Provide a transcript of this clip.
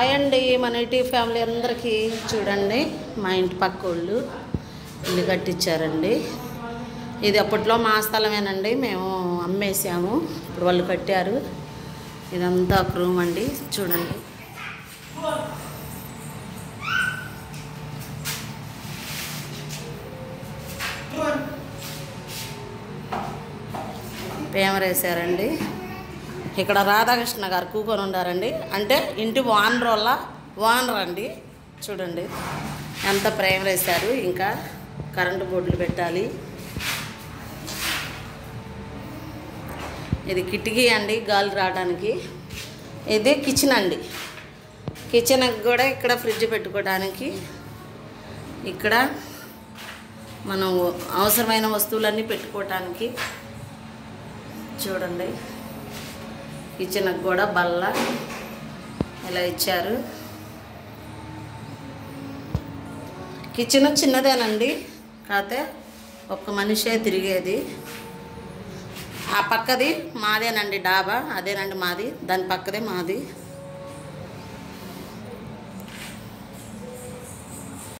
Hi అండి, మన ఇంటి ఫ్యామిలీ అందరికీ. చూడండి, మా ఇంటి పక్క వాళ్ళు ఇల్లు కట్టించారండి. ఇది అప్పట్లో మా స్థలమేనండి, మేము అమ్మేసాము, ఇప్పుడు వాళ్ళు కట్టారు. ఇదంతా ఒక రూమ్ అండి. చూడండి, పేమర్ వేసారండి. ఇక్కడ రాధాకృష్ణ గారు కూకొని ఉండారండి, అంటే ఇంటి ఓనర్ అండి. చూడండి ఎంత ప్రేమ వేశారు. ఇంకా కరెంటు బోర్డులు పెట్టాలి. ఇది కిటికీ అండి, గాలి రావడానికి. ఇది కిచెన్ అండి. కిచెన్కి కూడా ఇక్కడ ఫ్రిడ్జ్ పెట్టుకోవడానికి, ఇక్కడ మనం అవసరమైన వస్తువులన్నీ పెట్టుకోవటానికి. చూడండి, కిచెన్కి కూడా బల్ల ఇలా ఇచ్చారు. కిచెన్ చిన్నదేనండి, కాకపోతే ఒక్క మనిషే తిరిగేది. ఆ పక్కది మాదేనండి డాబా, అదేనండి మాది, దాని పక్కదే మాది.